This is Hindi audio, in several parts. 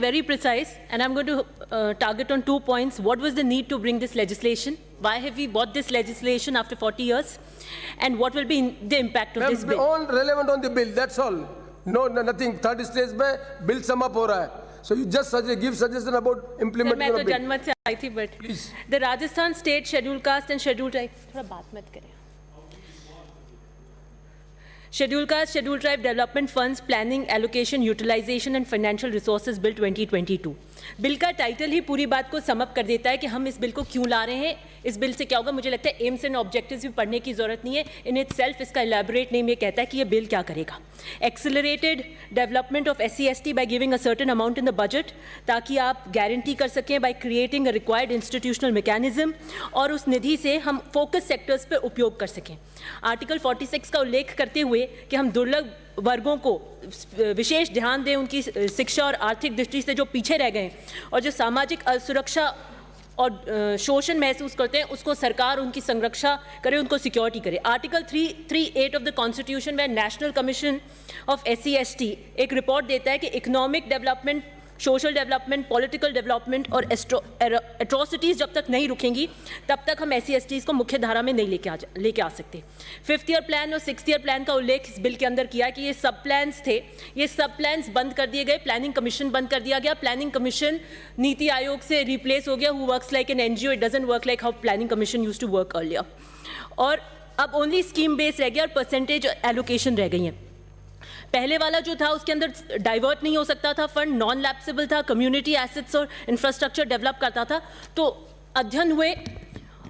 very precise, and I'm going to target on 2 points. What was the need to bring this legislation? Why have we bought this legislation after 40 years? And what will be the impact of this bill? All relevant on the bill, that's all. No, nothing. Third stage में bill sum up हो रहा है. So you just give suggestion about implementing मैं of तो bill. जनमत से आई थी, but Please. the Rajasthan State Scheduled Caste and Scheduled Tribe. थोड़ा बात मत करें. Scheduled Caste, Scheduled Tribe Development Funds Planning, Allocation, Utilization and Financial Resources Bill 2022. Bill का टाइटल ही पूरी बात को समअप कर देता है कि हम इस बिल को क्यों ला रहे हैं. इस बिल से क्या होगा, मुझे लगता है एम्स एंड ऑब्जेक्टिव्स भी पढ़ने की जरूरत नहीं है. इन इट सेल्फ इसका इलेबोरेट नेम ये कहता है कि ये बिल क्या करेगा. Accelerated development of SC/ST by giving a certain amount in the budget, ताकि आप गारंटी कर सकें by creating a required institutional mechanism, और उस निधि से हम फोकस सेक्टर्स पर उपयोग कर सकें. आर्टिकल 46 का उल्लेख करते हुए कि हम दुर्लभ वर्गों को विशेष ध्यान दें, उनकी शिक्षा और आर्थिक दृष्टि से जो पीछे रह गए और जो सामाजिक असुरक्षा और शोषण महसूस करते हैं, उसको सरकार उनकी संरक्षा करे, उनको सिक्योरिटी करे. आर्टिकल 338 ऑफ द कॉन्स्टिट्यूशन में नेशनल कमीशन ऑफ SC/ST एक रिपोर्ट देता है कि economic development, social development, political development और एट्रोसिटीज़ जब तक नहीं रुकेंगी तब तक हम SC/STs को मुख्य धारा में नहीं लेके आ सकते. 5th ईयर प्लान और 6th ईयर प्लान का उल्लेख इस बिल के अंदर किया कि ये सब प्लान्स थे, ये सब प्लान्स बंद कर दिए गए. प्लानिंग कमीशन बंद कर दिया गया. प्लानिंग कमीशन नीति आयोग से रिप्लेस हो गया. Who works like an NGO, it doesn't work like how planning commission used to work earlier. और अब ओनली स्कीम बेस रह गया और परसेंटेज एलोकेशन रह गई हैं. पहले वाला जो था उसके अंदर डाइवर्ट नहीं हो सकता था फंड, नॉन लैप्सेबल था, कम्युनिटी एसेट्स और इंफ्रास्ट्रक्चर डेवलप करता था. तो अध्ययन हुए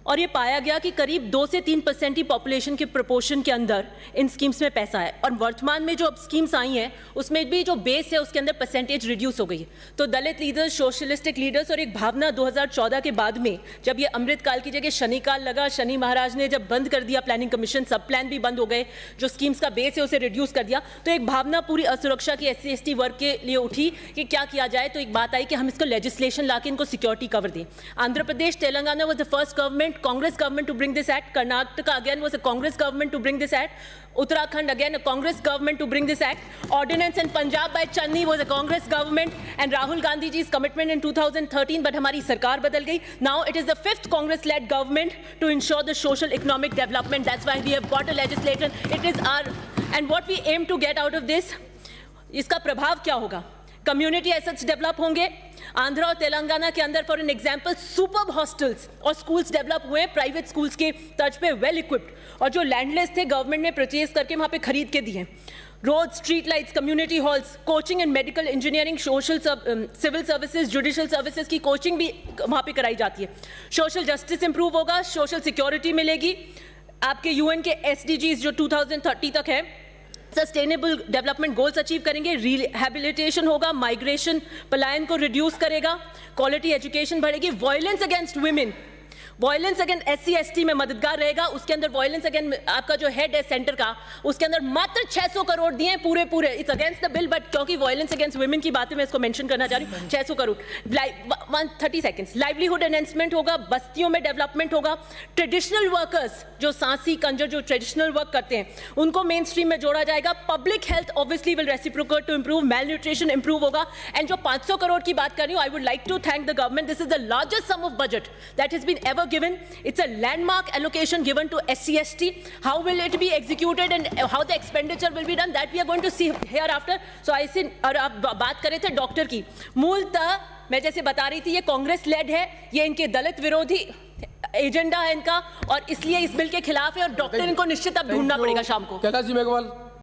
और ये पाया गया कि करीब 2 से 3% ही पॉपुलेशन के प्रोपोर्शन के अंदर इन स्कीम्स में पैसा है. और वर्तमान में जो अब स्कीम्स आई हैं उसमें भी जो बेस है उसके अंदर परसेंटेज रिड्यूस हो गई है. तो दलित लीडर्स, सोशलिस्टिक लीडर्स और एक भावना 2014 के बाद में जब ये अमृतकाल की जगह शनिकाल लगा, शनि महाराज ने जब बंद कर दिया प्लानिंग कमीशन, सब प्लान भी बंद हो गए, जो स्कीम्स का बेस है उसे रिड्यूस कर दिया, तो एक भावना पूरी असुरक्षा की SC/ST वर्ग के लिए उठी कि क्या किया जाए. तो एक बात आई कि हम इसको लेजिस्लेशन ला के इनको सिक्योरिटी कवर दें. Andhra Pradesh, Telangana was the first government, Congress government to bring this act. Karnataka again was a Congress government to bring this act. Uttarakhand again a Congress government to bring this act. Ordinance in Punjab by Channi was a Congress government, and Rahul Gandhi ji's commitment in 2013, but हमारी सरकार बदल गई. Now it is the 5th Congress-led government to ensure the social economic development. That's why we have got a legislation. It is our, and what we aim to get out of this, इसका प्रभाव क्या होगा. कम्युनिटी एसेट्स डेवलप होंगे. आंध्र और तेलंगाना के अंदर for an example superb hostels और स्कूल्स डेवलप हुए प्राइवेट स्कूल्स के तर्ज पे, वेल इक्विप्ड, और जो लैंडलेस थे गवर्नमेंट ने परचेज करके वहाँ पे खरीद के दिए. Road, street lights, community halls, coaching and medical engineering, social civil services, judicial services की कोचिंग भी वहाँ पे कराई जाती है. सोशल जस्टिस इंप्रूव होगा, सोशल सिक्योरिटी मिलेगी. आपके UN के SDGs जो 2030 तक है, सस्टेनेबल डेवलपमेंट गोल्स अचीव करेंगे. रिहेबिलिटेशन होगा, माइग्रेशन, पलायन को रिड्यूस करेगा, क्वालिटी एजुकेशन बढ़ेगी. Violence against women, violence against SC/ST में मददगार रहेगा. उसके अंदर वायलेंस अगेंस्ट आपका जो हेड है सेंटर का, उसके अंदर मात्र 600 करोड़ दिए पूरे. It's against the bill, but क्योंकि वायलेंस अगेंस्ट वुमेन की बात है मैं इसको मेंशन करना चाह रही हूँ. 600 करोड़. 30 सेकंड्स. लाइवलीहुड एनहेंसमेंट होगा, बस्तियों में डेवलपमेंट होगा. ट्रेडिशनल वर्कर्स जो सांसी कंजर जो ट्रेडिशनल वर्क करते हैं उनको मेन स्ट्रीम में जोड़ा जाएगा. Public health obviously will reciprocate to improve, male nutrition improve होगा. एंड जो 500 करोड़ की बात कर रही हूँ, I would like to thank the government. This is the largest sum of budget that has been ever given. It's a landmark allocation given to SC/ST. How will it be executed and how the expenditure will be done, that we are going to see hereafter. So I see, और आप बात कर रहे थे डॉक्टर की, मूलतः मैं जैसे बता रही थी ये कांग्रेस लेड है, ये इनके दलित विरोधी एजेंडा है इनका, और इसलिए इस बिल के खिलाफ है, और डॉक्टर इनको निश्चित अब ढूंढना पड़ेगा शाम को. कैलाश जी मेघवाल.